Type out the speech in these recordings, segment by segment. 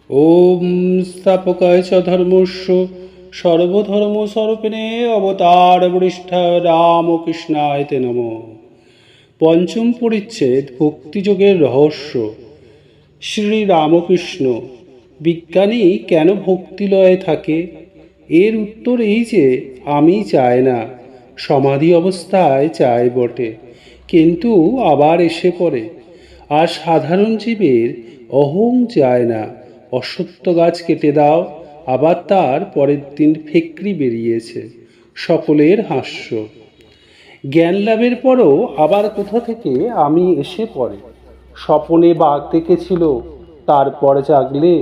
ওম স্থাপকায় চ ধর্মস্য সর্বধর্মস্বরূপিণে অবতার বরিষ্ঠায় রামকৃষ্ণায় তে নমঃ। পঞ্চম পরিচ্ছেদ ভক্তিযোগের রহস্য। শ্রী রামকৃষ্ণ, বিজ্ঞানী কেন ভক্তিলয়ে থাকে? এর উত্তর এই যে আমি চাই না, সমাধি অবস্থায় চাই বটে, কিন্তু আবার এসে পড়ে। আর সাধারণ জীবের অহং চায় না। অশ্বত্থ গাছ কেটে দাও, আবার তার পরের দিন ফেকরি বেরিয়েছে। সকলের হাস্য। জ্ঞান লাভের পরও আবার কোথা থেকে আমি এসে পড়ে। স্বপনে বাঘ দেখেছিল, তারপর জাগলে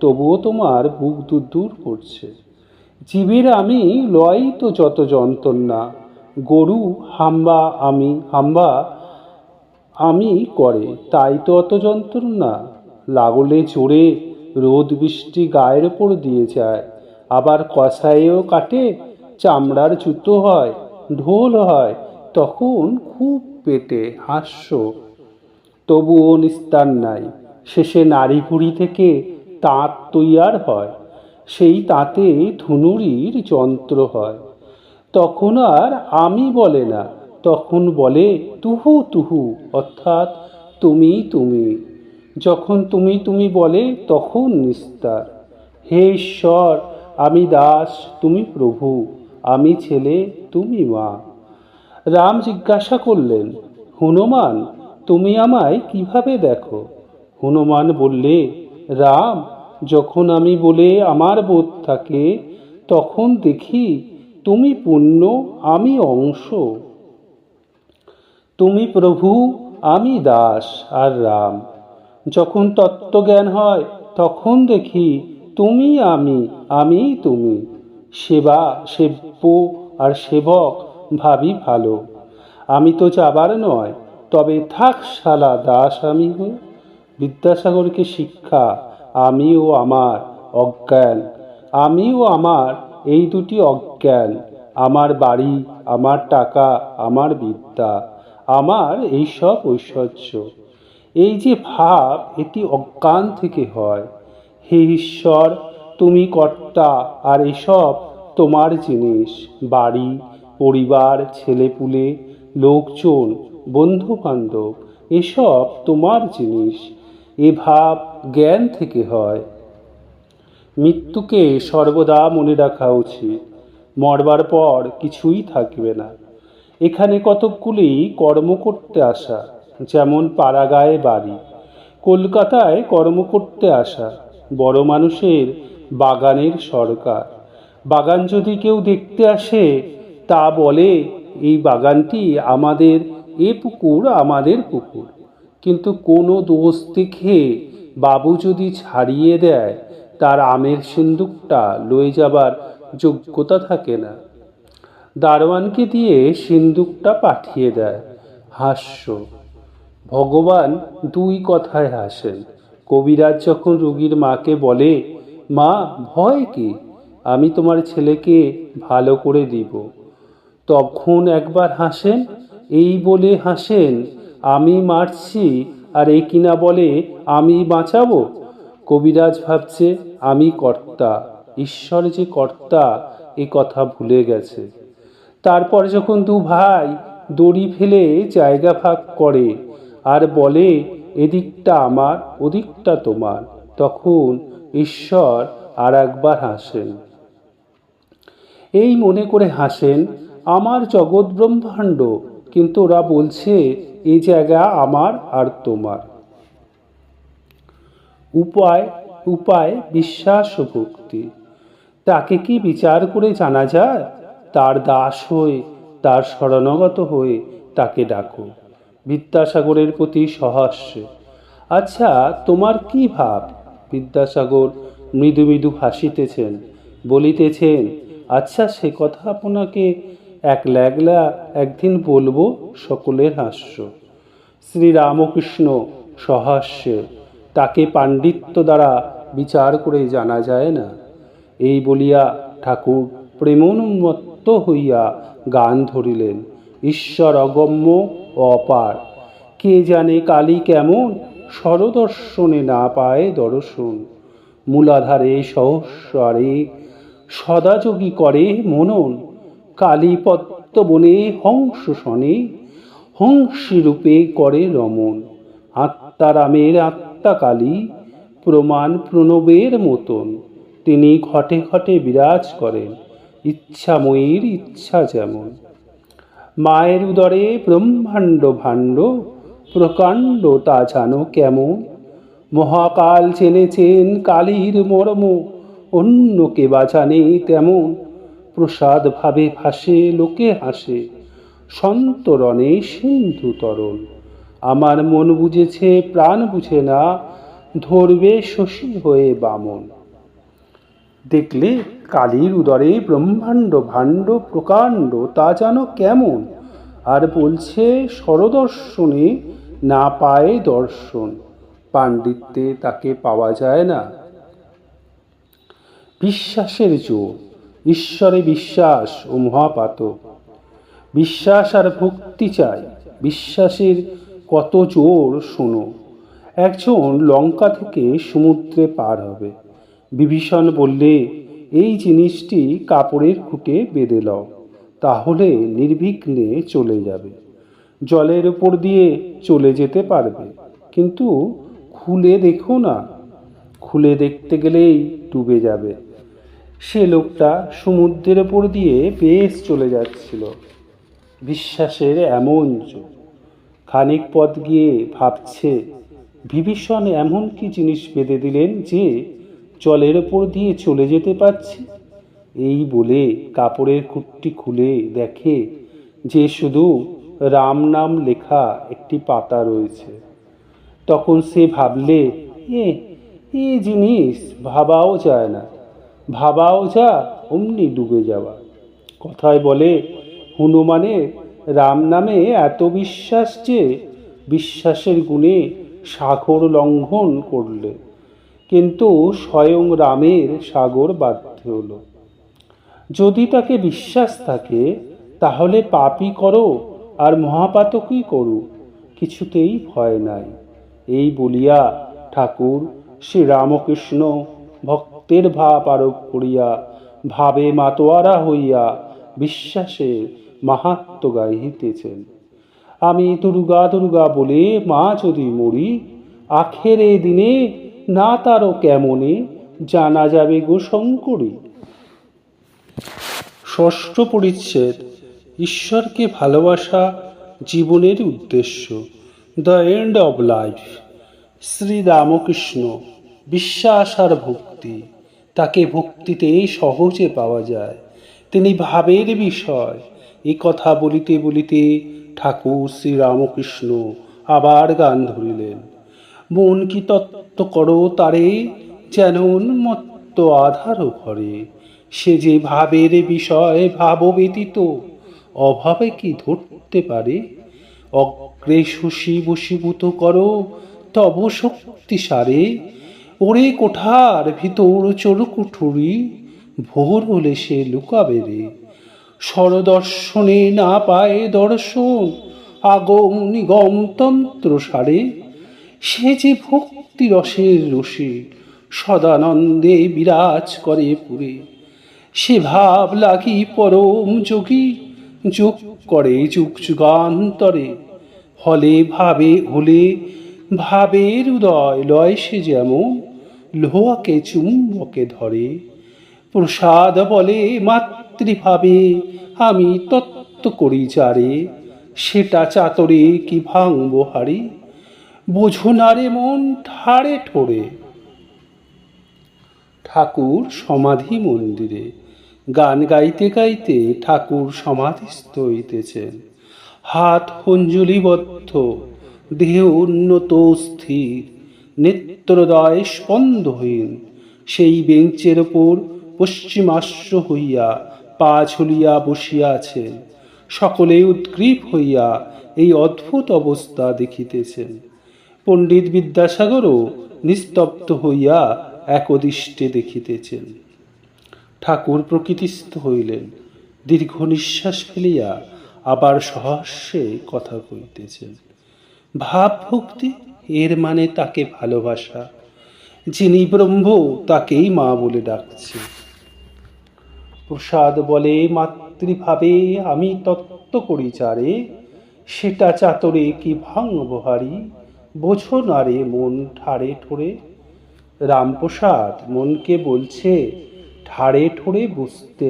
তবুও তোমার বুক দূর দূর করছে। জীবের আমি লয় তো যত যন্ত্রণা। গরু হাম্বা আমি করে, তাই তো অত যন্ত্রণা। লাগলে জোরে রোদ বৃষ্টি গায়ের ওপর দিয়ে যায়। আবার কষায়েও কাটে, চামড়ার জুতো হয়, ঢোল হয়, তখন খুব পেটে হাস্য। তবুও নিস্তার নাই। শেষে নাড়ি ভুঁড়ি থেকে তাঁত তৈয়ার হয়, সেই তাঁতে ধুনুরির যন্ত্র হয়। তখন আর আমি বলে না, তখন বলে তুহু তুহু, অর্থাৎ তুমি তুমি। যখন তুমি তুমি বলে তখন নিস্তার। হে ঈশ্বর, আমি দাস, তুমি প্রভু, আমি ছেলে, তুমি মা। রাম জিজ্ঞাসা করলেন, হনুমান, তুমি আমায় কিভাবে দেখো? হনুমান বললে, রাম, যখন আমি বলে আমার বোধ থাকে, তখন দেখি তুমি পূর্ণ, আমি অংশ। তুমি প্রভু, আমি দাস আর রাম। যখন তত্ত্বজ্ঞান হয়, তখন দেখি তুমি আমি, আমি তুমি। সেবা, সেব্য আর সেবক ভাবি ভালো। আমি তো যাবার নয়, তবে থাক শালা দাস আমি হই। বিদ্যাসাগরকে শিক্ষা, আমি ও আমার অজ্ঞান। আমি ও আমার এই দুটি অজ্ঞান। আমার বাড়ি, আমার টাকা, আমার বিদ্যা, আমার এইসব ঐশ্বর্য। এই যে ভাব, এটি অজ্ঞান থেকে হয়। হে ঈশ্বর, তুমি কর্তা, আর এসব তোমার জিনিস। বাড়ি, পরিবার, ছেলেপুলে, লোকজন, বন্ধু বান্ধব, এসব তোমার জিনিস। এ ভাব জ্ঞান থেকে হয়। মৃত্যুকে সর্বদা মনে রাখা উচিত। মরবার পর কিছুই থাকবে না। এখানে কতকগুলি কর্ম করতে আসা, যেমন পাড়াগাঁয়ে বাড়ি, কলকাতায় কর্ম করতে আসা, বড় মানুষের বাগানের সরকার। বাগান যদি কেউ দেখতে আসে, তা বলে এই বাগানটি আমাদের, এ পুকুর আমাদের পুকুর। কিন্তু কোনো দোষ দেখে বাবু যদি ছাড়িয়ে দেয়, তার আমের সিন্দুকটা লয়ে যাবার যোগ্যতা থাকে না। দারোয়ানকে দিয়ে সিন্দুকটা পাঠিয়ে দেয়। হাস্য। ভগবান দুই কথায় হাসেন। কবিরাজ যখন রোগীর মাকে বলে, মা, ভয় কি, আমি তোমার ছেলেকে ভালো করে দিব, তখন একবার হাসেন। এই বলে হাসেন, আমি মারছি, আর এ কিনা বলে আমি বাঁচাবো। কবিরাজ ভাবছে আমি কর্তা, ঈশ্বর যে কর্তা এ কথা ভুলে গেছে। তারপর যখন দু ভাই দড়ি ফেলে জায়গা ভাগ করে আর বলে এদিকটা আমার, ওদিকটা তোমার, তখন ঈশ্বর আর একবার হাসেন। এই মনে করে হাসেন, আমার জগৎ ব্রহ্মাণ্ড, কিন্তু ওরা বলছে এই জায়গা আমার আর তোমার। উপায় উপায় বিশ্বাস ও ভক্তি। তাকে কি বিচার করে জানা যায়? তার দাস হয়ে, তার শরণাগত হয়ে তাকে ডাকো। বিদ্যাসাগরের প্রতি সহাস্যে, আচ্ছা তোমার কি ভাব? বিদ্যাসাগর মৃদু মৃদু হাসিতেছেন, বলিতেছেন, আচ্ছা সে কথা আপনাকে একলা একলা একদিন বলবো। সকলের হাস্য। শ্রীরামকৃষ্ণ সহাস্যে, তাকে পাণ্ডিত্য দ্বারা বিচার করে জানা যায় না। এই বলিয়া ঠাকুর প্রেমোন্মত্ত হইয়া গান ধরিলেন, ঈশ্বর অগম্য ও অপার, কে জানে কালী কেমন, স্বরদর্শনে না পায় দর্শন। মূলাধারে সহস্রারে সদাযোগী করে মনন, কালীপদ্মবনে হংস শনে হংসী রূপে করে রমণ। আত্মারামের আত্মাকালী প্রমাণ প্রণবের মতন, তিনি ঘটে ঘটে বিরাজ করেন, ইচ্ছাময়ীর ইচ্ছা যেমন। মায়ের উদরে ব্রহ্মাণ্ড ভাণ্ড প্রকাণ্ড তা জানো কেমন, মহাকাল জেনেছেন কালীর মর্ম, অন্য কে বা জানে তেমন। প্রসাদ ভাবে ভাসে লোকে হাসে, সন্তরণে সিন্ধু তরল। আমার মন বুঝেছে প্রাণ বুঝে না, ধরবে শশী হয়ে বামন। দেখলে কালীর উদরে ব্রহ্মাণ্ড ভাণ্ড প্রকাণ্ড তা জানো কেমন, আর বলছে স্বরদর্শনে না পায় দর্শন, পাণ্ডিত্যে তাকে পাওয়া যায় না। বিশ্বাসের জোর, ঈশ্বরে বিশ্বাস ও মহাপাতক। বিশ্বাস আর ভক্তি চাই, বিশ্বাসের কত জোর শোনো। একজন লঙ্কা থেকে সমুদ্রে পার হবে, বিভীষণ বললে এই জিনিসটি কাপড়ের খুঁটে বেঁধে লও, তাহলে নির্বিঘ্নে চলে যাবে, জলের উপর দিয়ে চলে যেতে পারবে। কিন্তু খুলে দেখো না, খুলে দেখতে গেলেই ডুবে যাবে। সে লোকটা সমুদ্রের উপর দিয়ে বেশ চলে যাচ্ছিল। বিশ্বাসের এমন জোর। খানিক পথ গিয়ে ভাবছে, বিভীষণ এমন কি জিনিস বেঁধে দিলেন যে জলের ওপর দিয়ে চলে যেতে পারছি। এই বলে কাপড়ের খুঁটটি খুলে দেখে যে শুধু রাম নাম লেখা একটি পাতা রয়েছে। তখন সে ভাবলে, এ জিনিস ভাবাও যায় না, ভাবাও যা অমনি ডুবে যাওয়া। কথায় বলে, হনুমানের রাম নামে এত বিশ্বাস যে বিশ্বাসের গুণে সাগর লঙ্ঘন করলে, কিন্তু স্বয়ং রামের সাগর বাধ্য হলো। যদি তাকে বিশ্বাস থাকে তাহলে পাপই করো আর মহাপাতকই করো, কিছুতেই ভয় নাই। এই বলিয়া ঠাকুর শ্রী রামকৃষ্ণ ভক্তের ভাব আরোপ করিয়া ভাবে মাতোয়ারা হইয়া বিশ্বাসের মাহাত্ম্য গাহিতেছেন। আমি দুর্গা দুর্গা বলে মা যদি মরি, আখেরে দিনে না তারও কেমনে জানা যাবে গো শঙ্করী। ষষ্ঠ পরিচ্ছেদ, ঈশ্বরকে ভালোবাসা জীবনের উদ্দেশ্য, the end of life. Shri Ramakrishna, বিশ্বাস আর ভক্তি। তাকে ভক্তিতে সহজে পাওয়া যায়, তিনি ভাবের বিষয়। এ কথা বলিতে বলিতে ঠাকুর শ্রী রামকৃষ্ণ আবার গান ধরিলেন। মন কি তত্ত্ব করো তারে, যেন উন্মত্ত আধার ঘরে। সে যে ভাবের বিষয় ভাব ব্যতীত, অভাবে কি ধরতে পারে। অগ্রে শশী বশীভূত করো তব শক্তি সারে। ওরে কোঠার ভিতর চোর কুঠুরি, ভোর হলে সে লুকাবে রে। স্বরদর্শনে না পায় দর্শন, আগম নিগম তন্ত্র সারে। সে যে ভক্তি রসের রসে, সদানন্দে বিরাজ করে পুরে। সে ভাব লাগি পরম যোগী, যোগ করে যুগ যুগান্তরে। হলে ভাবে হলে ভাবের উদয় লয় সে যেমন, লোহাকে চুম্বকে ধরে। প্রসাদ বলে মাতৃভাবে আমি তত্ত্ব করি যারে, সেটা চাতরে কি ভাঙব হারি। বোঝো না রে মন ঠাড়ে ঠোরে। ঠাকুর সমাধি মন্দিরে গান গাইতে গাইতে ঠাকুর সমাধিস্থ হইতেছেন। হাত অঞ্জলিবদ্ধ, দেহ উন্নত স্থির, নেত্রদয় স্পন্দহীন। সেই বেঞ্চের ওপর পশ্চিমাশ্র হইয়া পা ঝুলিয়া বসিয়া আছেন। সকলে উদ্গ্রীব হইয়া এই অদ্ভুত অবস্থা দেখিতেছেন। পণ্ডিত বিদ্যাসাগরও নিস্তব্ধ হইয়া একদৃষ্টে দেখিতেছেন। ঠাকুর প্রকৃতিস্থ হইলেন, দীর্ঘ নিঃশ্বাস ফেলিয়া আবার সহস্যে কথা কইতেছেন। ভাব ভক্তি, এর মানে তাকে ভালোবাসা। যিনি ব্রহ্ম তাকেই মা বলে ডাকছে। প্রসাদ বলে মাতৃভাবে আমি তত্ত্ব করি চারে, সেটা চাতরে কি ভাঙব হারি, বোঝো না রে মন ঠাড়ে ঠোরে। রামপ্রসাদ মনকে বলছে ঠাড়ে ঠোরে বুঝতে,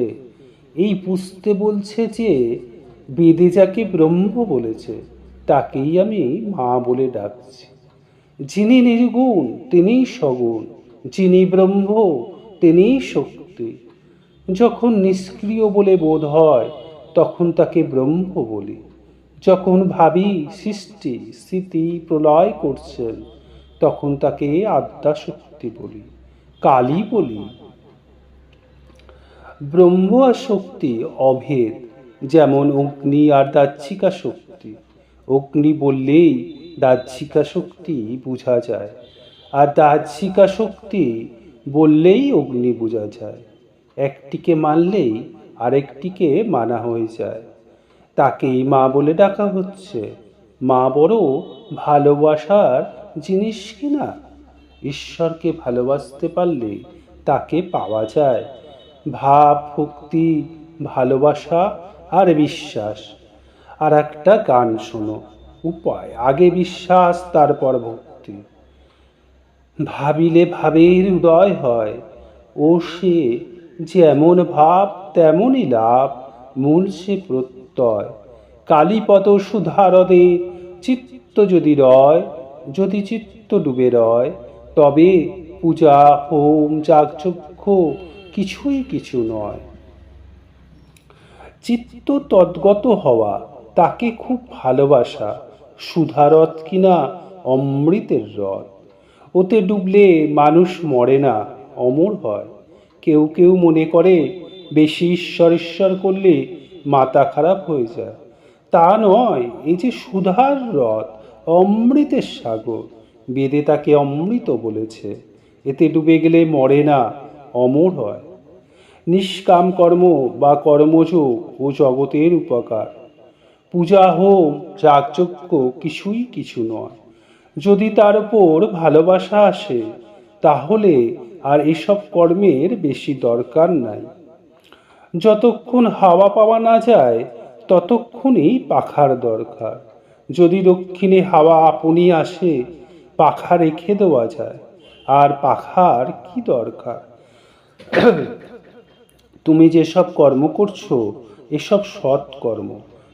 এই বুঝতে বলছে যে বেদে যাকে ব্রহ্ম বলেছে তাকেই আমি মা বলে ডাকছি। যিনি নির্গুণ তিনিই সগুণ, যিনি ব্রহ্ম তিনিই শক্তি। যখন নিষ্ক্রিয় বলে বোধ হয় তখন তাকে ব্রহ্ম বলি। যখন ভাবি সৃষ্টি স্থিতি প্রলয় করছেন তখন তাকে আদ্যাশক্তি বলি, কালী বলি। ব্রহ্ম আর শক্তি অভেদ, যেমন অগ্নি আর দাহ্যিকা শক্তি। অগ্নি বললেই দাহ্যিকা শক্তি বোঝা যায়, আর দাহ্যিকা শক্তি বললেই অগ্নি বোঝা যায়। একটিকে মানলেই আরেকটিকে মানা হয়ে যায়। তাকেই মা বলে ডাকা হচ্ছে। মা বড় ভালোবাসার জিনিস কিনা। ঈশ্বরকে ভালোবাসতে পারলে তাকে পাওয়া যায়। ভাব ভক্তি ভালোবাসা আর বিশ্বাস। আর একটা গান শোনো, উপায় আগে বিশ্বাস তারপর ভক্তি। ভাবিলে ভাবের উদয় হয়, ও সে যেমন ভাব তেমনই লাভ, মূল সে প্রত্যয়। কালীপদ সুধারদে চিত্ত যদি রয়, যদি চিত্ত ডুবে রয়, তবে পূজা হোম যাগযজ্ঞ কিছুই কিছু নয়। চিত্ত তদ্গত হওয়া, তাকে খুব ভালোবাসা। সুধারথ কিনা অমৃতের রথ, ওতে ডুবলে মানুষ মরে না, অমর হয়। কেউ কেউ মনে করে বেশি ঈশ্বর ঈশ্বর করলে মাথা খারাপ হয়ে যায়। তা নয়, এই যে সুধার রথ, অমৃতের সাগর, বেদে তাকে অমৃত বলেছে। এতে ডুবে গেলে মরে না, অমর হয়। নিষ্কাম কর্ম বা কর্মযোগ ও জগতের উপকার। পূজা হোম যাগযজ্ঞ কিছুই কিছু নয়। যদি তার উপর ভালোবাসা আসে তাহলে আর এসব কর্মের বেশি দরকার নাই। যতক্ষণ হাওয়া পাওয়া না যায় ততক্ষণই পাখার দরকার। যদি দক্ষিণে হাওয়া আপনি আসে পাখা রেখে দেওয়া যায়, আর পাখার কি দরকার। তুমি যেসব কর্ম করছো এসব সৎ কর্ম।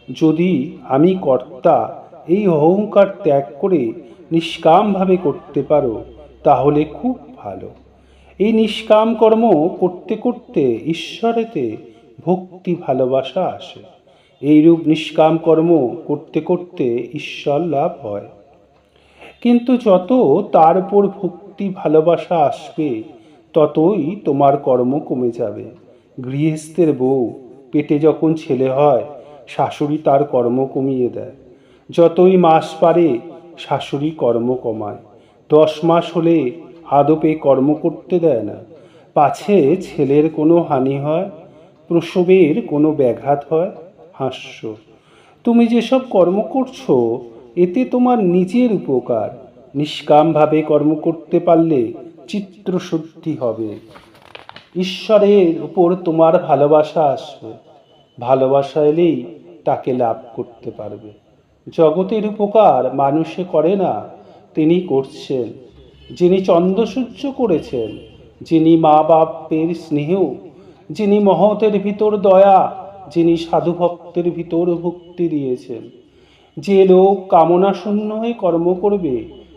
যদি আমি কর্তা এই অহংকার ত্যাগ করে নিষ্কামভাবে করতে পারো তাহলে খুব ভালো। এই নিষ্কাম কর্ম করতে করতে ঈশ্বরেতে ভক্তি ভালোবাসা আসে। এইরূপ নিষ্কাম কর্ম করতে করতে ঈশ্বর লাভ হয়। কিন্তু যত তার উপর ভক্তি ভালোবাসা আসবে ততই তোমার কর্ম কমে যাবে। গৃহস্থের বউ পেটে যখন ছেলে হয় শাশুড়ি তার কর্ম কমিয়ে দেয়। যতই মাস পারে শাশুড়ি কর্ম কমায়। 10 মাস হলে আদপে কর্ম করতে দেয় না। পাছে ছেলের কোনো হানি হয়, প্রসবের কোনো ব্যাঘাত হয়। হাস্য। তুমি যেসব কর্ম করছো এতে তোমার নিজের উপকার। নিষ্কামভাবে কর্ম করতে পারলে চিত্তশুদ্ধি হবে। ঈশ্বরের উপর তোমার ভালোবাসা আসবে। ভালোবাসা এলেই তাকে লাভ করতে পারবে। জগতের উপকার মানুষে করে না, তিনি করছেন। যিনি চন্দ্রসূর্য করেছেন, যিনি মা বাপের স্নেহ, যিনি মহতের ভিতর দয়া, যিনি সাধু ভক্তের ভিতর ভক্তি দিয়েছেন। যে লোক কামনা শূন্য হয়ে কর্ম করবে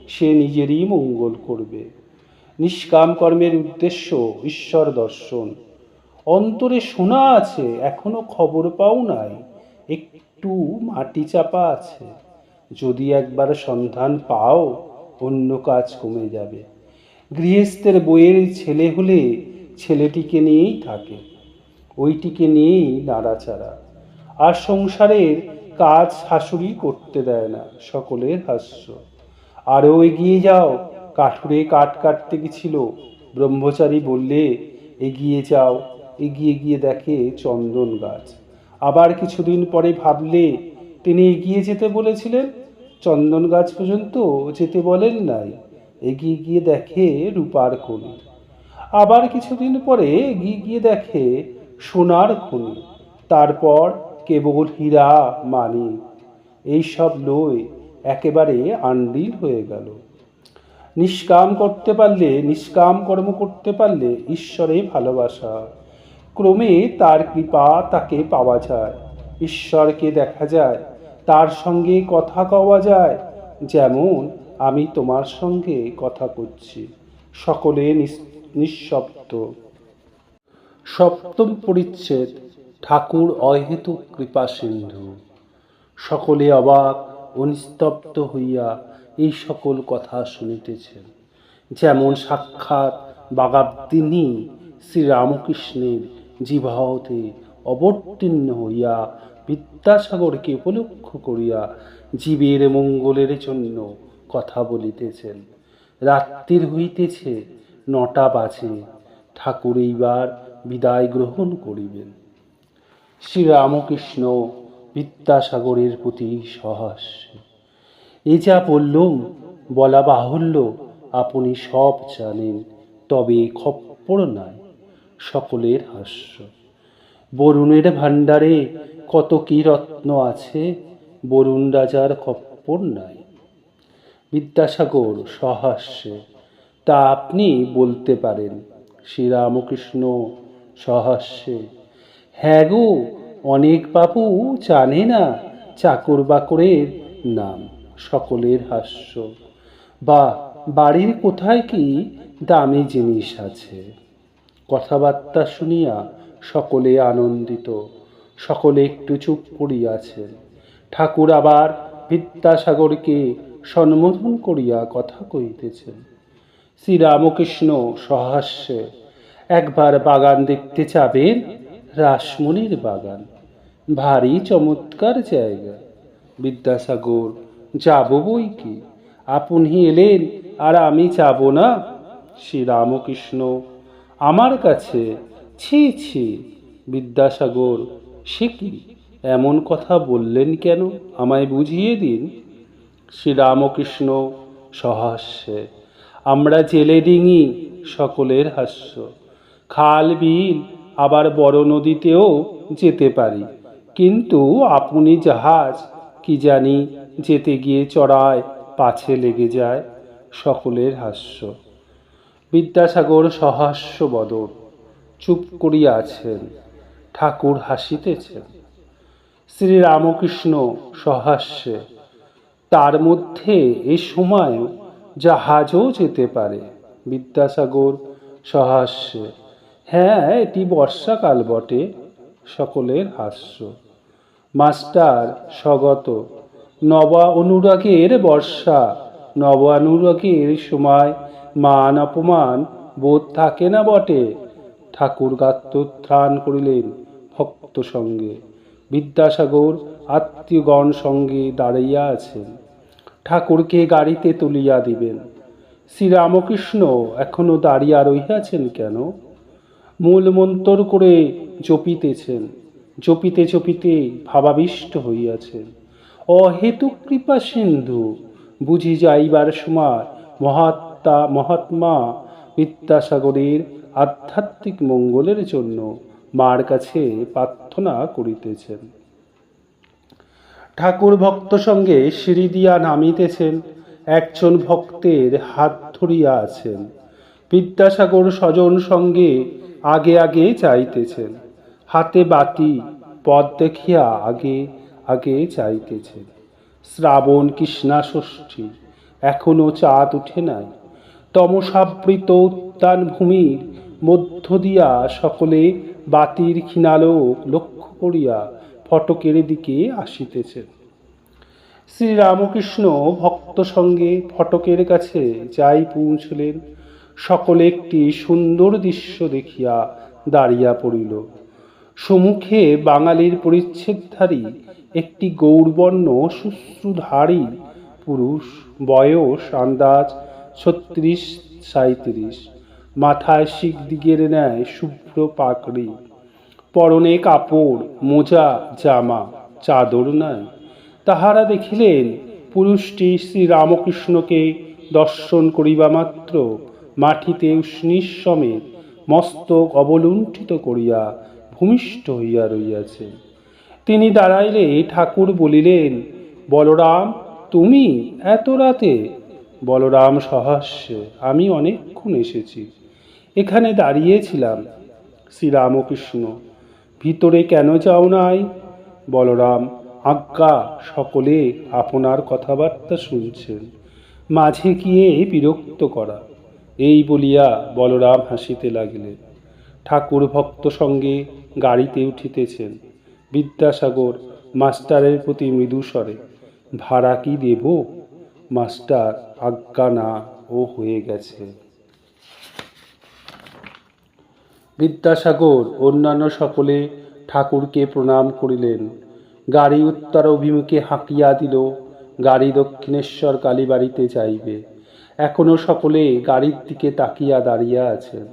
সে নিজেরই মঙ্গল করবে। নিষ্কাম কর্মের উদ্দেশ্য ঈশ্বর দর্শন। অন্তরে শোনা আছে, এখনো খবর পাও নাই, একটু মাটি চাপা আছে। যদি একবার সন্ধান পাও অন্য কাজ কমে যাবে। গৃহস্থের বইয়ের ছেলে হলে ছেলেটিকে নিয়েই থাকে, ওইটিকে নিয়েই নাড়াচাড়া। আর সংসারের কাজ শাশুড়ি করতে দেয় না, সকলের হাস্য। আরও এগিয়ে যাও, কাঠুরে কাঠ কাটতে গেছিল, ব্রহ্মচারী বললে এগিয়ে যাও। এগিয়ে গিয়ে দেখে চন্দন গাছ। আবার কিছুদিন পরে ভাবলে তিনি এগিয়ে যেতে বলেছিলেন, চন্দন গাছ পর্যন্ত যেতে বলেন নাই। এগিয়ে গিয়ে দেখে রূপার খনি। আবার কিছুদিন পরে এগিয়ে গিয়ে দেখে সোনার খনি। তারপর কেবল হীরা মানিক এইসব লই একেবারে আন্দিল হয়ে গেল। নিষ্কাম কর্ম করতে পারলে ঈশ্বরে ভালোবাসা। ক্রমে তার কৃপা তাকে পাওয়া যায়, ঈশ্বরকে দেখা যায়, তার সঙ্গে কথা কওয়া যায়, যেমন আমি তোমার সঙ্গে কথা করছি। সকলে নিঃশব্দ। সপ্তম পরিচ্ছেদ। ঠাকুর অহেতুক কৃপা সিন্ধু। সকলে অবাক ও নিস্তব্ধ হইয়া এই সকল কথা শুনিতেছেন। যেমন সাক্ষাৎ বাগাব্দিনী শ্রীরামকৃষ্ণের জিহ্বা হতে অবতীর্ণ হইয়া বিদ্যাসাগরকে উপলক্ষ করিয়া জীবের মঙ্গলের জন্য কথা বলিতেছেন। রাত্রির হইতেছে, 9টা বাজে। ঠাকুর এইবার বিদায় গ্রহণ করিবেন। শ্রীরামকৃষ্ণ বিদ্যাসাগরের প্রতি সহাস্য। এ যা বললুম বলা বাহুল্য, আপনি সব জানেন, তবে খপ্পর নাই। সকলের হাস্য। বরুণের ভাণ্ডারে কত কি রত্ন আছে, বরুণ রাজার খপ্পর নাই। বিদ্যাসাগর সহাস্যে। তা আপনি বলতে পারেন। শ্রীরামকৃষ্ণ সহাস্যে। হ্যাঁ গো, অনেক বাবু জানে না চাকর বাকরের নাম। সকলের হাস্য। বা বাড়ির কোথায় কি দামি জিনিস আছে। কথাবার্তা শুনিয়া সকলে আনন্দিত। সকলে একটু চুপ করিয়াছেন। ঠাকুর আবার বিদ্যাসাগরকে সম্বোধন করিয়া কথা কহিতেছেন। শ্রীরামকৃষ্ণ সহাস্যে। একবার বাগান দেখতে যাবেন? রাসমণির বাগান, ভারী চমৎকার জায়গা। বিদ্যাসাগর, যাব বই কি, আপনি এলেন আর আমি যাব না? শ্রীরামকৃষ্ণ, আমার কাছে? ছি ছি। বিদ্যাসাগর, সে কি, এমন কথা বললেন কেন, আমায় বুঝিয়ে দিন। শ্রীরামকৃষ্ণ সহাস্যে। আমরা জেলে ডিঙি। সকলের হাস্য। খাল বিল আবার বড় নদীতেও যেতে পারি, কিন্তু আপনি জাহাজ কি জানি যেতে গিয়ে চড়ায় পাছে লেগে যায়। সকলের হাস্য। বিদ্যাসাগর সহাস্য বদন, চুপ করিয়া আছেন। ঠাকুর হাসিতেছেন। শ্রীরামকৃষ্ণ সহাস্যে। তার মধ্যে এ সময় জাহাজও যেতে পারে। বিদ্যাসাগর সহাস্যে। হ্যাঁ, এটি বর্ষাকাল বটে। সকলের হাস্য। মাস্টার স্বগত। নবানুরাগের বর্ষা, নবানুরাগের সময় মান অপমান বোধ থাকে না বটে। ঠাকুর গাত্রোত্থান করিলেন ভক্ত সঙ্গে। বিদ্যাসাগর আত্মীয়গণ সঙ্গে দাঁড়াইয়া আছেন। ঠাকুরকে গাড়িতে তুলিয়া দিবেন। শ্রীরামকৃষ্ণ এখনো দাঁড়িয়া রহিয়াছেন কেন? মূল মন্তর করে জপিতেছেন। জপিতে জপিতে ভাবাবিষ্ট হইয়াছেন। অহেতুক কৃপা সিন্ধু বুঝি যাইবার সময় মহাত্মা বিদ্যাসাগরের আধ্যাত্মিক মঙ্গলের জন্য মার কাছে প্রার্থনা করিতেছেন। ঠাকুর ভক্ত সঙ্গে সিঁড়ি দিয়া নামিতেছেন। একজন ভক্তের হাত ধরিয়া আছেন। বিদ্যাসাগর স্বজন সঙ্গে আগে আগে যাইতেছেন। হাতে বাতি, পথ দেখিয়া আগে আগে যাইতেছেন। শ্রাবণ কৃষ্ণা ষষ্ঠী, এখনো চাঁদ উঠে নাই। তমসাবৃত উদ্যান ভূমির মধ্য দিয়া সকলে বাতির ক্ষীণালোক লক্ষ্য করিয়া ফটকের দিকে আসিতেছেন। শ্রীরামকৃষ্ণ ভক্ত সঙ্গে ফটকের কাছে যাই পৌঁছলেন। সকলে একটি সুন্দর দৃশ্য দেখিয়া দাঁড়িয়া পড়িল। সম্মুখে বাঙালির পরিচ্ছেদধারী একটি গৌরবর্ণ শুশ্রূধারী পুরুষ, বয়স আন্দাজ 36-37, মাথায় শিখদিগের ন্যায় শুভ্র পাগড়ি, পরনে কাপড়, মোজা, জামা, চাদর নাই। তাহারা দেখিলেন পুরুষটি শ্রীরামকৃষ্ণকে দর্শন করিবা মাত্র মাটিতে উষ্ণীর সমেত মস্তক অবলুণ্ঠিত করিয়া ভূমিষ্ঠ হইয়া রইয়াছেন। তিনি দাঁড়াইলে ঠাকুর বলিলেন, বলরাম, তুমি এত রাতে? বলরাম সহাস্যে, আমি অনেকক্ষণ এসেছি, এখানে দাঁড়িয়েছিলাম। শ্রীরামকৃষ্ণ, ভিতরে কেন যাও নাই? বলরাম, আজ্ঞা, সকলে আপনার কথাবার্তা শুনছেন, মাঝে গিয়ে বিরক্ত করা। এই বলিয়া বলরাম হাসিতে লাগিলেন। ঠাকুর ভক্ত সঙ্গে গাড়িতে উঠিতেছেন। বিদ্যাসাগর মাস্টারের প্রতি মৃদুস্বরে, ভাড়া কি দেব? মাস্টার, আজ্ঞা না, ও হয়ে গেছে। বিদ্যাসাগর অন্যান্য সকলে ঠাকুরকে প্রণাম করিলেন। গাড়ি উত্তর অভিমুখে হাঁকিয়া দিল। গাড়ি দক্ষিণেশ্বর কালীবাড়িতে যাইবে। এখনো সকলে গাড়ির দিকে তাকিয়া দাঁড়িয়ে আছেন।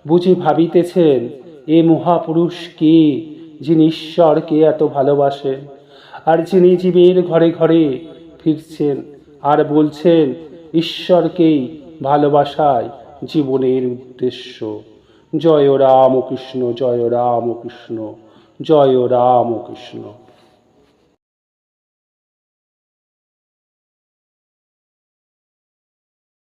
বুঝি ভাবিতেছেন, এ মহাপুরুষ কে, যিনি ঈশ্বরকে এত ভালোবাসেন, আর যিনি জীবের ঘরে ঘরে ফিরছেন আর বলছেন ঈশ্বরকেই ভালোবাসাই জীবনের উদ্দেশ্য। জয় রামকৃষ্ণ, জয় রামকৃষ্ণ, জয় রামকৃষ্ণ।